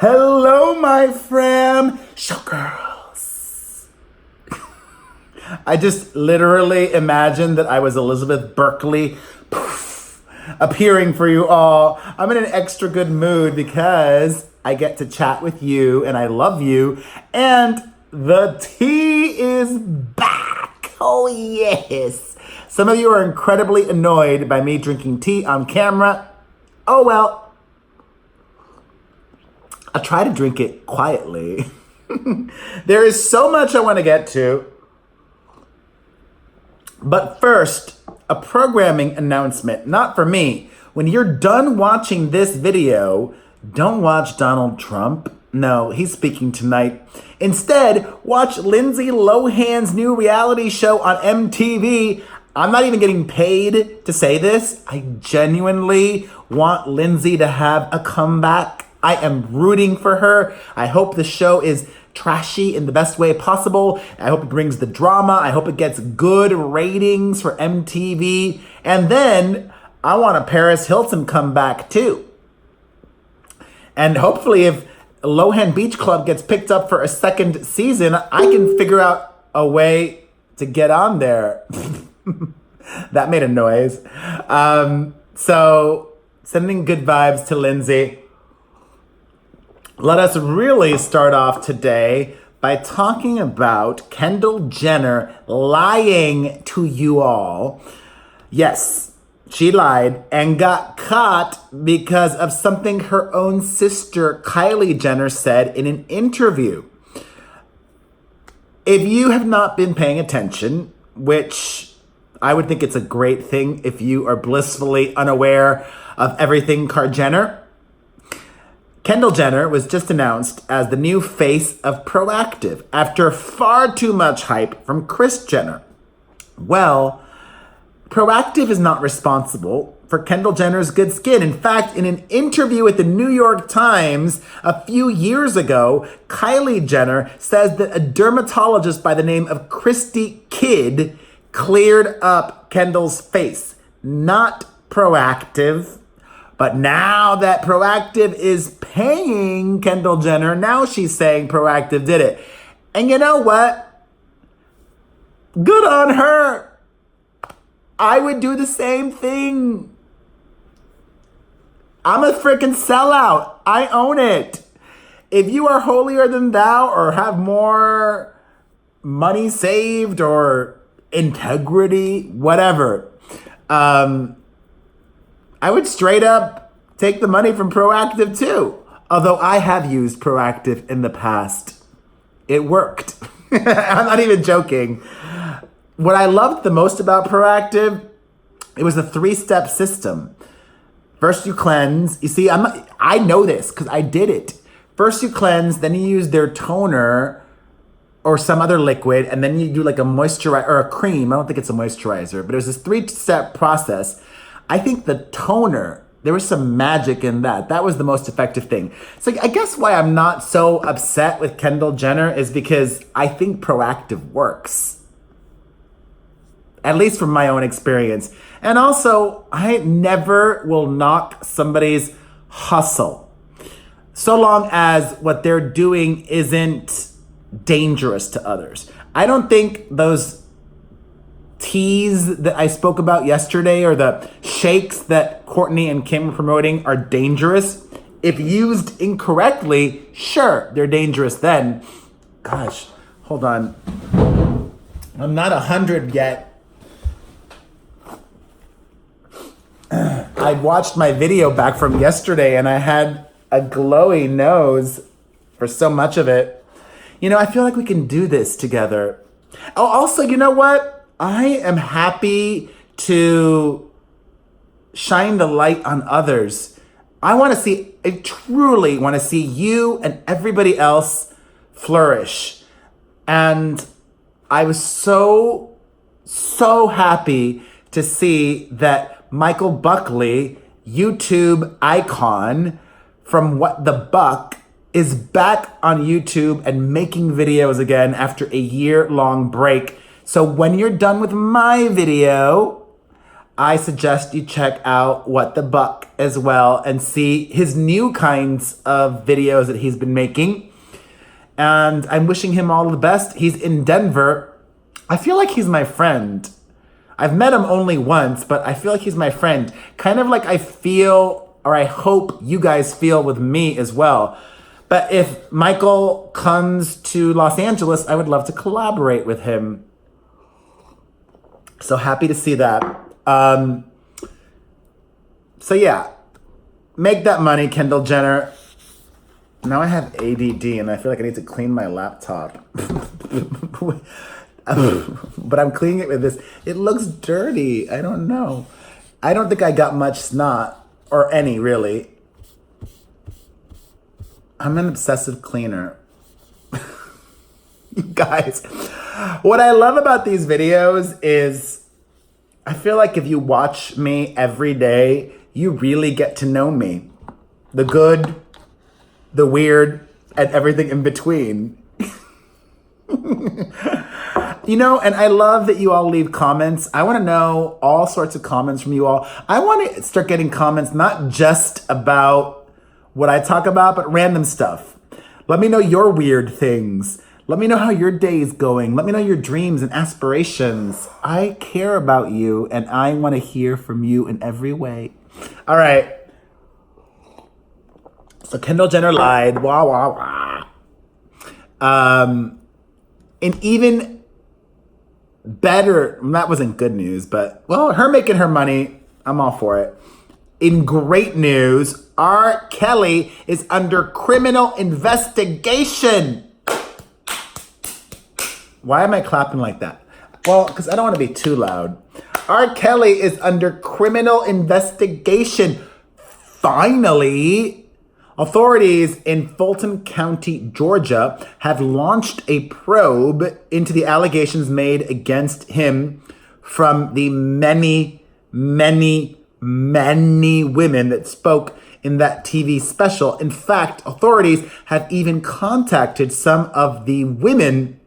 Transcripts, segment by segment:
Hello, my fam, showgirls. I just literally imagined that I was Elizabeth Berkley, appearing for you all. I'm in an extra good mood because I get to chat with you and I love you. And the tea is back. Oh, yes. Some of you are incredibly annoyed by me drinking tea on camera. Oh, well. I try to drink it quietly. There is so much I want to get to. But first, a programming announcement, not for me. When you're done watching this video, don't watch Donald Trump. No, he's speaking tonight. Instead, watch Lindsay Lohan's new reality show on MTV. I'm not even getting paid to say this. I genuinely want Lindsay to have a comeback. I am rooting for her. I hope the show is trashy in the best way possible. I hope it brings the drama. I hope it gets good ratings for MTV. And then I want a Perez Hilton comeback too. And hopefully if Lohan Beach Club gets picked up for a second season, I can figure out a way to get on there. That made a noise. So sending good vibes to Lindsay. Let us really start off today by talking about Kendall Jenner lying to you all. Yes, she lied and got caught because of something her own sister, Kylie Jenner, said in an interview. If you have not been paying attention, which I would think it's a great thing if you are blissfully unaware of everything Jenner, Kendall Jenner was just announced as the new face of Proactive after far too much hype from Kris Jenner. Well, Proactive is not responsible for Kendall Jenner's good skin. In fact, in an interview with the New York Times a few years ago, Kylie Jenner says that a dermatologist by the name of Christy Kidd cleared up Kendall's face, not Proactive. But now that Proactive is paying Kendall Jenner, now she's saying Proactive did it. And you know what? Good on her. I would do the same thing. I'm a freaking sellout. I own it. If you are holier than thou or have more money saved or integrity, whatever, I would straight up take the money from Proactive too. Although I have used Proactive in the past. It worked. I'm not even joking. What I loved the most about Proactive, it was a 3-step system. First you cleanse. You see, I know this because I did it. First you cleanse, then you use their toner or some other liquid, and then you do like a moisturizer or a cream. I don't think it's a moisturizer, but it was this 3-step process. I think the toner, there was some magic in that. That was the most effective thing. So I guess why I'm not so upset with Kendall Jenner is because I think Proactive works. At least from my own experience. And also, I never will knock somebody's hustle, so long as what they're doing isn't dangerous to others. I don't think those teas that I spoke about yesterday or the shakes that Kourtney and Kim are promoting are dangerous. If used incorrectly, sure, they're dangerous then. Gosh, hold on. I'm not 100 yet. I watched my video back from yesterday and I had a glowy nose for so much of it. You know, I feel like we can do this together. Oh, also, you know what? I am happy to shine the light on others. I truly want to see you and everybody else flourish. And I was so happy to see that Michael Buckley, YouTube icon from What the Buck, is back on YouTube and making videos again after a year-long break. So when you're done with my video, I suggest you check out What the Buck as well and see his new kinds of videos that he's been making. And I'm wishing him all the best. He's in Denver. I feel like he's my friend. I've met him only once, but I feel like he's my friend. Kind of like I feel, or I hope you guys feel with me as well. But if Michael comes to Los Angeles, I would love to collaborate with him. So happy to see that. So yeah, make that money, Kendall Jenner. Now I have ADD and I feel like I need to clean my laptop. But I'm cleaning it with this. It looks dirty. I don't know. I don't think I got much snot, or any really. I'm an obsessive cleaner. You guys, what I love about these videos is I feel like if you watch me every day, you really get to know me. The good, the weird, and everything in between. You know, and I love that you all leave comments. I want to know all sorts of comments from you all. I want to start getting comments, not just about what I talk about, but random stuff. Let me know your weird things. Let me know how your day is going. Let me know your dreams and aspirations. I care about you, and I want to hear from you in every way. All right. So Kendall Jenner lied. Wah, wah, wah. And even better, that wasn't good news, but, well, her making her money, I'm all for it. In great news, R. Kelly is under criminal investigation. Why am I clapping like that? Well, because I don't want to be too loud. R. Kelly is under criminal investigation. Finally, authorities in Fulton County, Georgia, have launched a probe into the allegations made against him from the many, many, many women that spoke in that TV special. In fact, authorities have even contacted some of the women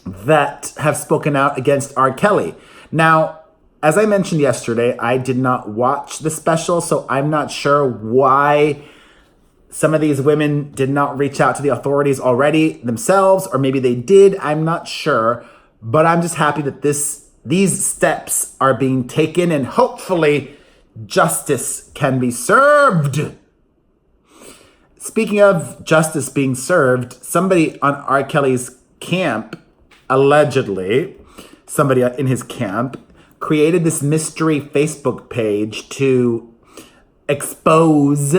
that have spoken out against R. Kelly. Now, as I mentioned yesterday, I did not watch the special, so I'm not sure why some of these women did not reach out to the authorities already themselves, or maybe they did. I'm not sure, but I'm just happy that these steps are being taken and hopefully justice can be served. Speaking of justice being served, somebody on R. Kelly's camp, allegedly, somebody in his camp, created this mystery Facebook page to expose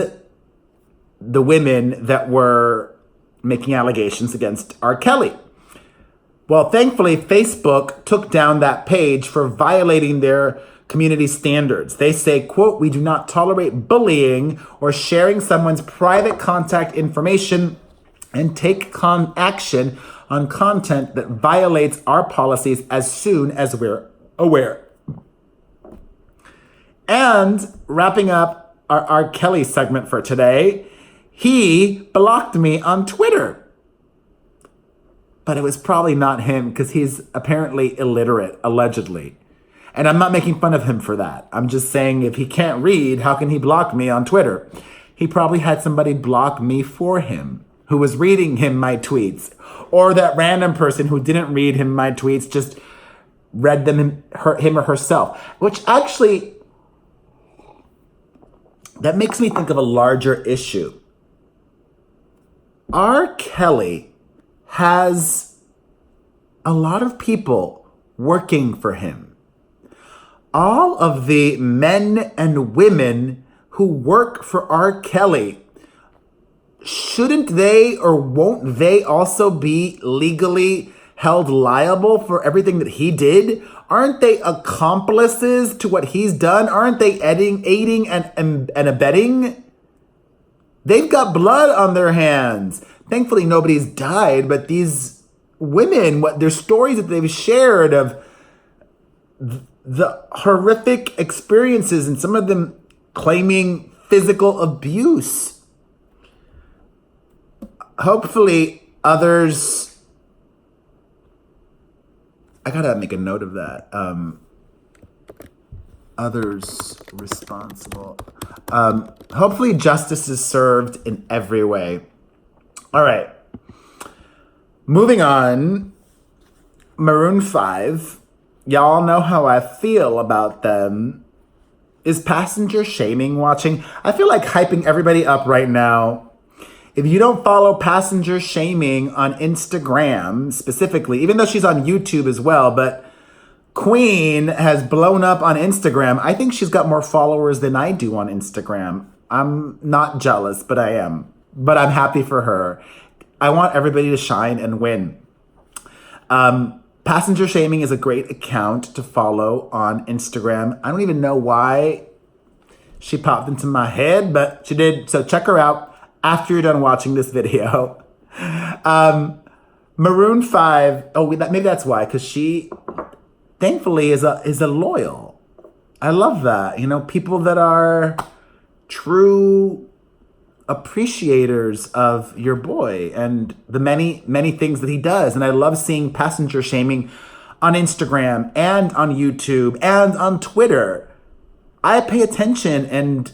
the women that were making allegations against R. Kelly. Well, thankfully, Facebook took down that page for violating their community standards. They say, quote, "We do not tolerate bullying or sharing someone's private contact information and take action on content that violates our policies as soon as we're aware." And wrapping up our R. Kelly segment for today, he blocked me on Twitter. But it was probably not him because he's apparently illiterate, allegedly. And I'm not making fun of him for that. I'm just saying if he can't read, how can he block me on Twitter? He probably had somebody block me for him who was reading him my tweets. Or that random person who didn't read him my tweets just read them him or herself. Which actually, that makes me think of a larger issue. R. Kelly has a lot of people working for him. All of the men and women who work for R. Kelly, shouldn't they or won't they also be legally held liable for everything that he did? Aren't they accomplices to what he's done? Aren't they aiding and abetting? They've got blood on their hands. Thankfully, nobody's died, but these women, what their stories that they've shared of the horrific experiences, and some of them claiming physical abuse. Hopefully others, I gotta make a note of that. others responsible. Hopefully justice is served in every way. All right. Moving on. Maroon 5. Y'all know how I feel about them. Is passenger shaming watching? I feel like hyping everybody up right now. If you don't follow passenger shaming on Instagram specifically, even though she's on YouTube as well, but Queen has blown up on Instagram. I think she's got more followers than I do on Instagram. I'm not jealous, but I am. But I'm happy for her. I want everybody to shine and win. Passenger Shaming is a great account to follow on Instagram. I don't even know why she popped into my head, but she did. So check her out after you're done watching this video. Maroon 5. Oh, maybe that's why, because she thankfully is a loyal. I love that. You know, people that are true appreciators of your boy and the many, many things that he does. And I love seeing passenger shaming on Instagram and on YouTube and on Twitter. I pay attention and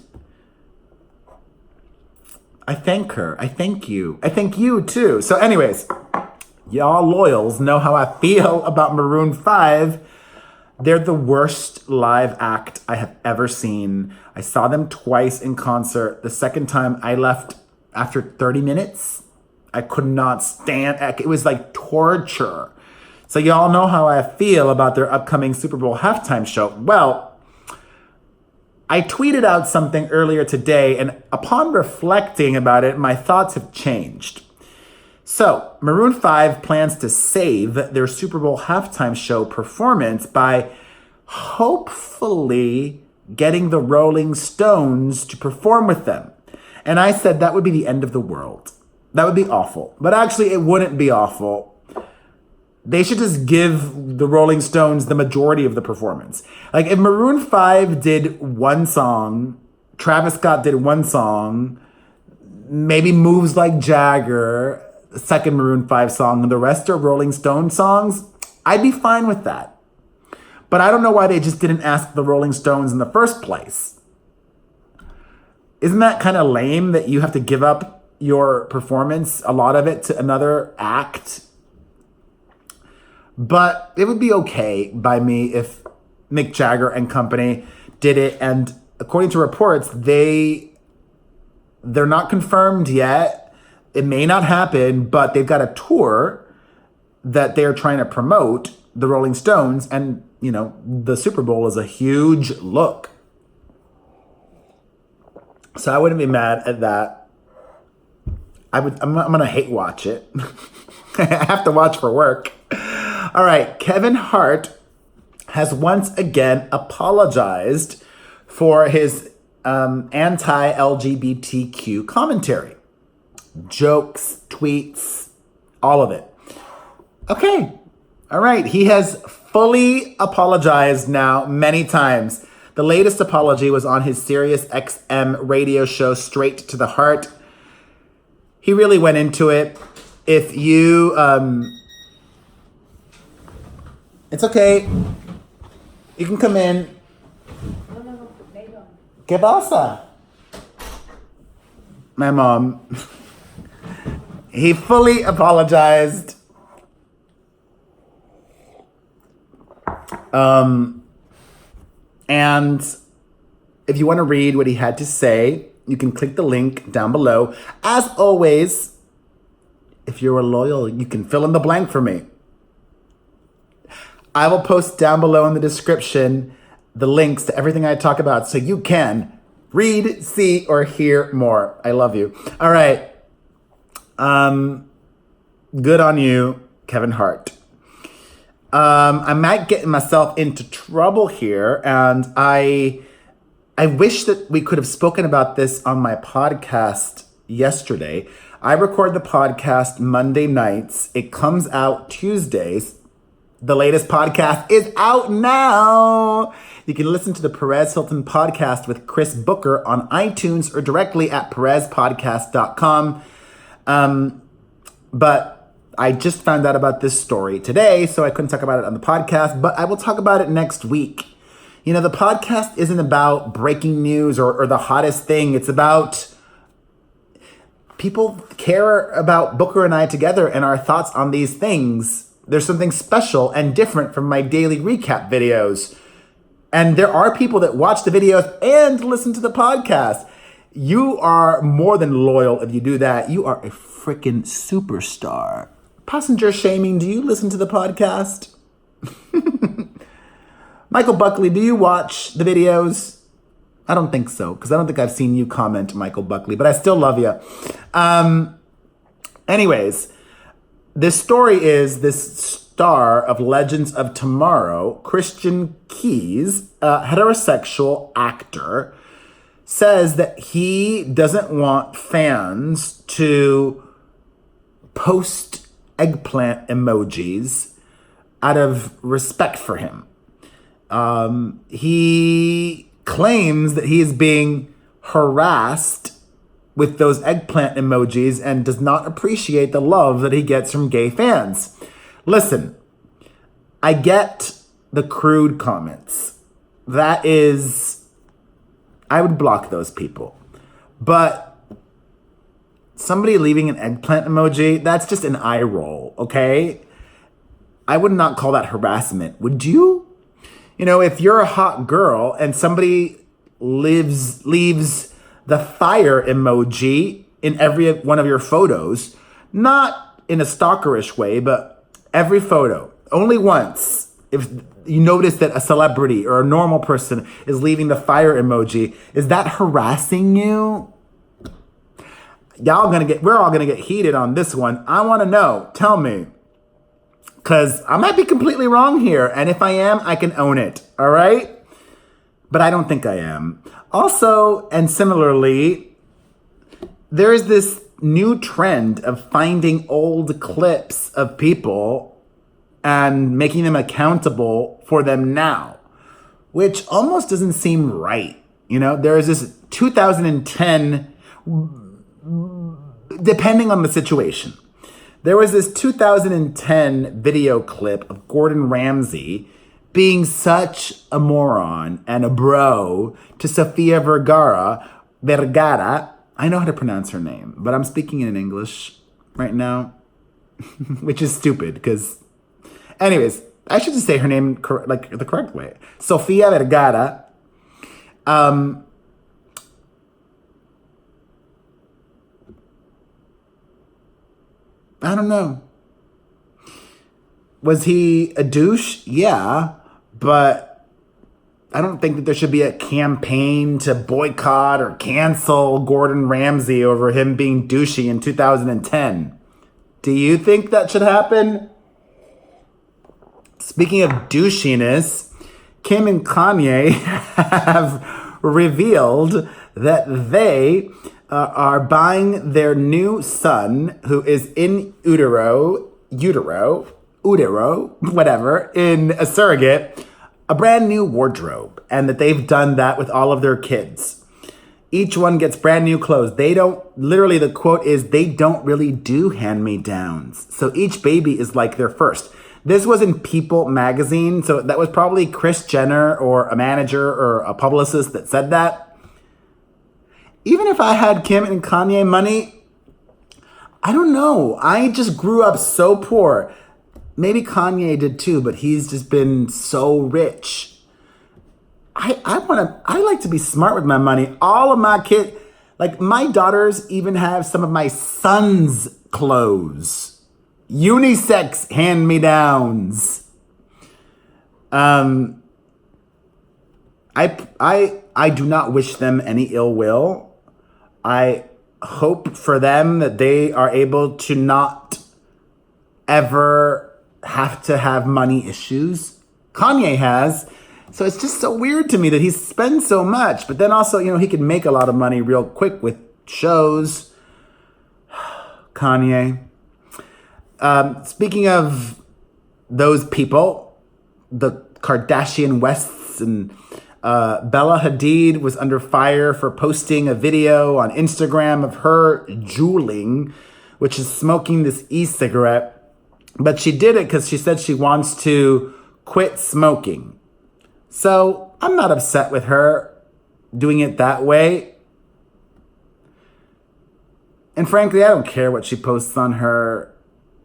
I thank her. I thank you. I thank you too. So anyways, y'all loyals know how I feel about Maroon 5. They're the worst live act I have ever seen. I saw them twice in concert. The second time I left after 30 minutes. I could not stand it. It was like torture. So y'all know how I feel about their upcoming Super Bowl halftime show. Well, I tweeted out something earlier today, and upon reflecting about it, my thoughts have changed. So, Maroon 5 plans to save their Super Bowl halftime show performance by hopefully getting the Rolling Stones to perform with them. And I said that would be the end of the world. That would be awful. But actually, it wouldn't be awful. They should just give the Rolling Stones the majority of the performance. Like, if Maroon 5 did one song, Travis Scott did one song, maybe Moves Like Jagger, the second Maroon 5 song, and the rest are Rolling Stone songs, I'd be fine with that. But I don't know why they just didn't ask the Rolling Stones in the first place. Isn't that kind of lame that you have to give up your performance, a lot of it, to another act? But it would be okay by me if Mick Jagger and company did it. And according to reports, they're not confirmed yet. It may not happen, but they've got a tour that they're trying to promote, the Rolling Stones, and, you know, the Super Bowl is a huge look. So I wouldn't be mad at that. I'm going to hate watch it. I have to watch for work. All right, Kevin Hart has once again apologized for his anti-LGBTQ commentary. Jokes, tweets, all of it. Okay. All right. He has fully apologized now many times. The latest apology was on his Sirius XM radio show, Straight to the Heart. He really went into it. If you, it's okay. You can come in. ¿Qué pasa? My mom. He fully apologized. And if you want to read what he had to say, you can click the link down below. As always, if you're a loyal, you can fill in the blank for me. I will post down below in the description the links to everything I talk about so you can read, see, or hear more. I love you. All right. Good on you, Kevin Hart. I might get myself into trouble here, and I wish that we could have spoken about this on my podcast yesterday. I record the podcast Monday nights. It comes out Tuesdays. The latest podcast is out now. You can listen to the Perez Hilton podcast with Chris Booker on iTunes or directly at perezpodcast.com. But I just found out about this story today, so I couldn't talk about it on the podcast, but I will talk about it next week. You know, the podcast isn't about breaking news or the hottest thing. It's about people care about Booker and I together and our thoughts on these things. There's something special and different from my daily recap videos. And there are people that watch the videos and listen to the podcast. You are more than loyal if you do that. You are a freaking superstar. Passenger shaming, do you listen to the podcast? Michael Buckley, do you watch the videos? I don't think so, because I don't think I've seen you comment, Michael Buckley, but I still love you. Anyways, this story is this star of Legends of Tomorrow, Christian Keys, a heterosexual actor, says that he doesn't want fans to post eggplant emojis out of respect for him. He claims that he is being harassed with those eggplant emojis and does not appreciate the love that he gets from gay fans. Listen, I get the crude comments. That is, I would block those people. But somebody leaving an eggplant emoji, that's just an eye roll, okay? I would not call that harassment. Would you? You know, if you're a hot girl and somebody leaves the fire emoji in every one of your photos, not in a stalkerish way, but every photo, only once, if you notice that a celebrity or a normal person is leaving the fire emoji, is that harassing you? We're all gonna get heated on this one. I wanna know, tell me. Because I might be completely wrong here. And if I am, I can own it. All right? But I don't think I am. Also, and similarly, there is this new trend of finding old clips of people and making them accountable for them now, which almost doesn't seem right. You know, there is this 2010, depending on the situation. There was this 2010 video clip of Gordon Ramsay being such a moron and a bro to Sofia Vergara. I know how to pronounce her name, but I'm speaking in English right now, which is stupid because, anyways, I should just say her name like the correct way. Sofia Vergara. I don't know. Was he a douche? Yeah, but I don't think that there should be a campaign to boycott or cancel Gordon Ramsay over him being douchey in 2010. Do you think that should happen? Speaking of douchiness, Kim and Kanye have revealed that they are buying their new son, who is in utero, whatever, in a surrogate, a brand new wardrobe, and that they've done that with all of their kids. Each one gets brand new clothes. Literally the quote is, they don't really do hand-me-downs. So each baby is like their first. This was in People magazine, so that was probably Kris Jenner or a manager or a publicist that said that. Even if I had Kim and Kanye money, I don't know. I just grew up so poor. Maybe Kanye did too, but he's just been so rich. I like to be smart with my money. All of my kids, like my daughters even have some of my son's clothes. Unisex hand-me-downs. I do not wish them any ill will. I hope for them that they are able to not ever have to have money issues. Kanye has. So it's just so weird to me that he spends so much. But then also, you know, he can make a lot of money real quick with shows. Kanye. Speaking of those people, the Kardashian Wests and Bella Hadid was under fire for posting a video on Instagram of her juuling, which is smoking this e-cigarette. But she did it because she said she wants to quit smoking. So I'm not upset with her doing it that way. And frankly, I don't care what she posts on her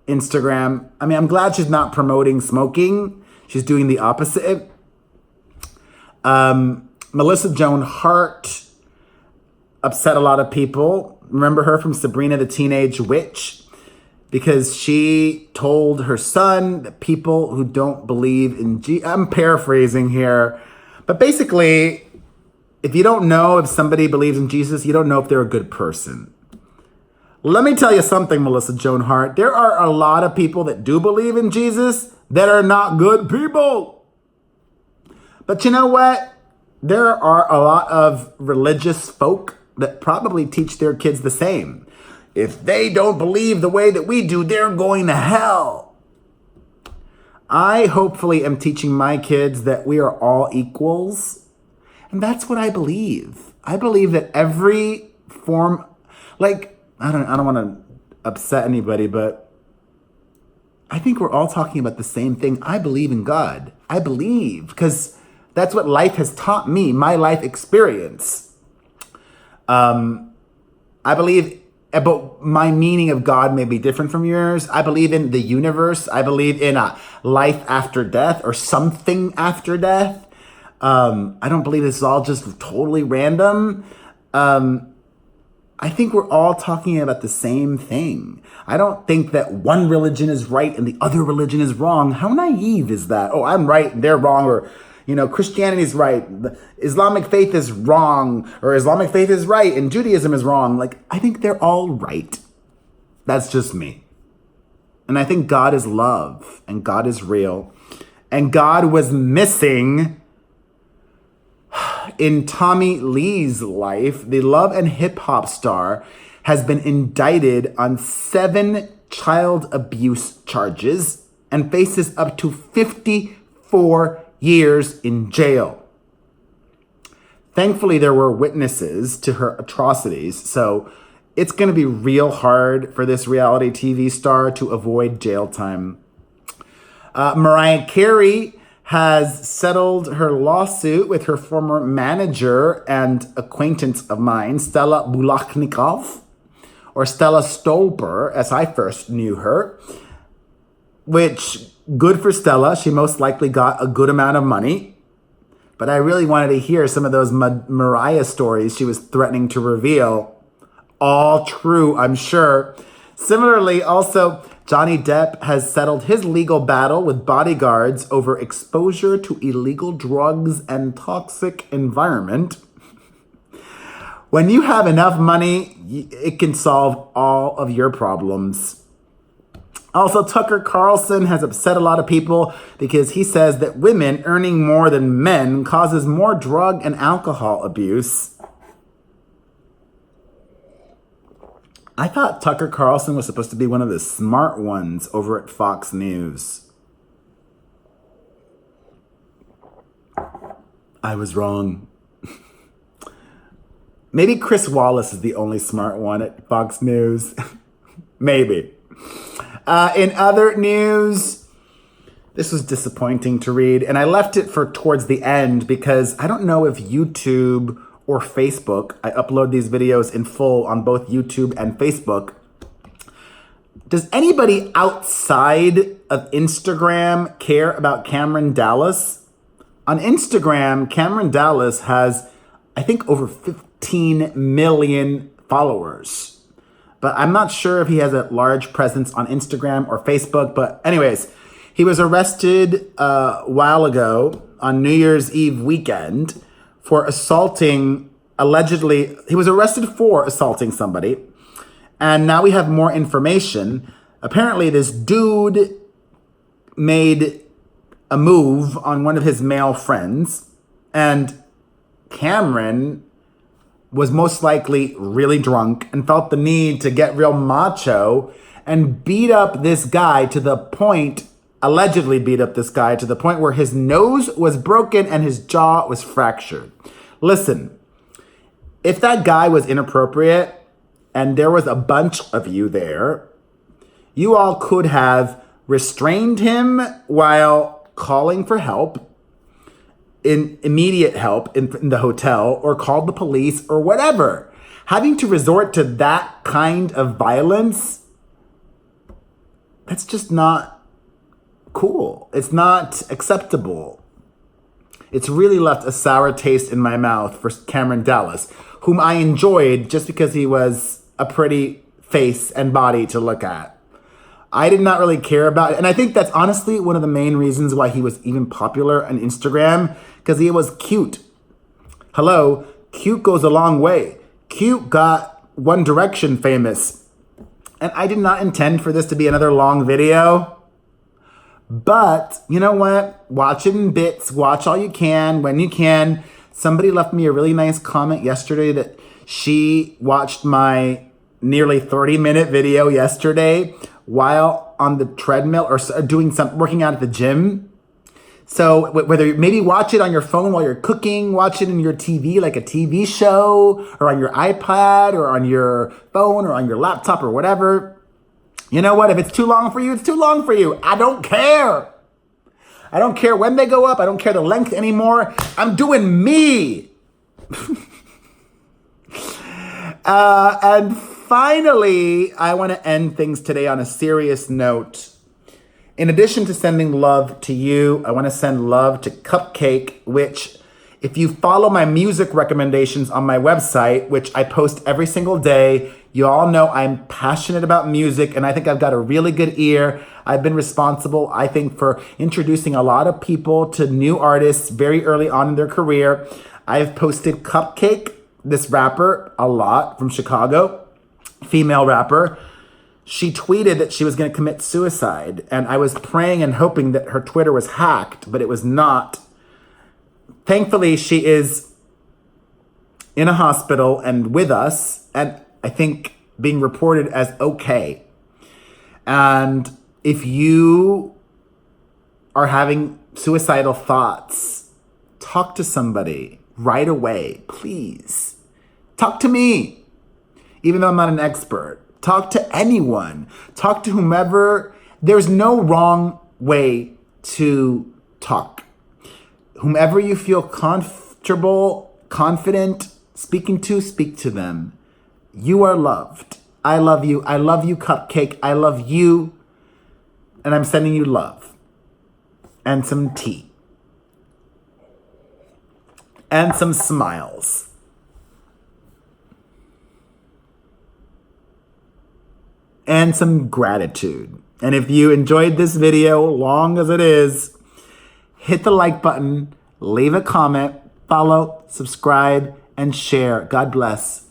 Instagram. I mean, I'm glad she's not promoting smoking. She's doing the opposite. Melissa Joan Hart upset a lot of people. Remember her from Sabrina the Teenage Witch? Because she told her son that people who don't believe in I'm paraphrasing here, but basically, if you don't know if somebody believes in Jesus, you don't know if they're a good person. Let me tell you something, Melissa Joan Hart. There are a lot of people that do believe in Jesus that are not good people. But you know what? There are a lot of religious folk that probably teach their kids the same. If they don't believe the way that we do, they're going to hell. I hopefully am teaching my kids that we are all equals. And that's what I believe. I believe that every form, like, I don't want to upset anybody, but I think we're all talking about the same thing. I believe in God. I believe, because that's what life has taught me, my life experience. I believe, but my meaning of God may be different from yours. I believe in the universe. I believe in a life after death or something after death. I don't believe this is all just totally random. I think we're all talking about the same thing. I don't think that one religion is right and the other religion is wrong. How naive is that? Oh, I'm right and they're wrong, or Christianity is right, the Islamic faith is wrong, or Islamic faith is right and Judaism is wrong. Like, I think they're all right. That's just me. And I think God is love and God is real. And God was missing in Tommie Lee's life. The love and hip hop star has been indicted on 7 child abuse charges and faces up to 54 years in jail. Thankfully, there were witnesses to her atrocities, so it's going to be real hard for this reality TV star to avoid jail time. Mariah Carey has settled her lawsuit with her former manager and acquaintance of mine, Stella Bulachnikov, or Stella Stolper, as I first knew her, which, good for Stella. She most likely got a good amount of money. But I really wanted to hear some of those Mariah stories she was threatening to reveal. All true, I'm sure. Similarly, also, Johnny Depp has settled his legal battle with bodyguards over exposure to illegal drugs and toxic environment. When you have enough money, it can solve all of your problems. Also, Tucker Carlson has upset a lot of people because he says that women earning more than men causes more drug and alcohol abuse. I thought Tucker Carlson was supposed to be one of the smart ones over at Fox News. I was wrong. Maybe Chris Wallace is the only smart one at Fox News. Maybe. In other news, this was disappointing to read, and I left it for towards the end because I don't know if YouTube or Facebook, I upload these videos in full on both YouTube and Facebook. Does anybody outside of Instagram care about Cameron Dallas? On Instagram, Cameron Dallas has, I think, over 15 million followers. But I'm not sure if he has a large presence on Instagram or Facebook. But anyways, he was arrested a while ago on New Year's Eve weekend for assaulting, allegedly, he was arrested for assaulting somebody. And now we have more information. Apparently this dude made a move on one of his male friends, and Cameron was most likely really drunk and felt the need to get real macho and beat up this guy to the point, allegedly beat up this guy to the point where his nose was broken and his jaw was fractured. Listen, if that guy was inappropriate and there was a bunch of you there, you all could have restrained him while calling for help. in immediate help in the hotel or called the police or whatever. Having to resort to that kind of violence, that's just not cool. It's not acceptable. It's really left a sour taste in my mouth for Cameron Dallas, whom I enjoyed just because he was a pretty face and body to look at. I did not really care about it. And I think that's honestly one of the main reasons why he was even popular on Instagram, because he was cute. Hello, cute goes a long way. Cute got One Direction famous. And I did not intend for this to be another long video. But you know what? Watch it in bits. Watch all you can when you can. Somebody left me a really nice comment yesterday that she watched my nearly 30-minute video yesterday while on the treadmill or doing some working out at the gym. So whether maybe watch it on your phone while you're cooking, watch it in your TV like a TV show, or on your iPad or on your phone or on your laptop or whatever. You know what? If it's too long for you, it's too long for you. I don't care. I don't care when they go up. I don't care the length anymore. I'm doing me. And finally, I want to end things today on a serious note. In addition to sending love to you, I want to send love to Cupcake, which if you follow my music recommendations on my website, which I post every single day, you all know I'm passionate about music and I think I've got a really good ear. I've been responsible, I think, for introducing a lot of people to new artists very early on in their career. I've posted Cupcake, this rapper, a lot from Chicago, female rapper. She tweeted that she was going to commit suicide, and I was praying and hoping that her Twitter was hacked, but it was not. Thankfully, she is in a hospital and with us, and I think being reported as okay. And if you are having suicidal thoughts, talk to somebody right away, please. Talk to me, even though I'm not an expert. Talk to anyone. Talk to whomever. There's no wrong way to talk. Whomever you feel comfortable, confident speaking to, speak to them. You are loved. I love you. I love you, Cupcake. I love you. And I'm sending you love. And some tea. And some smiles. And some gratitude. And if you enjoyed this video, long as it is, hit the like button, leave a comment, follow, subscribe, and share. God bless.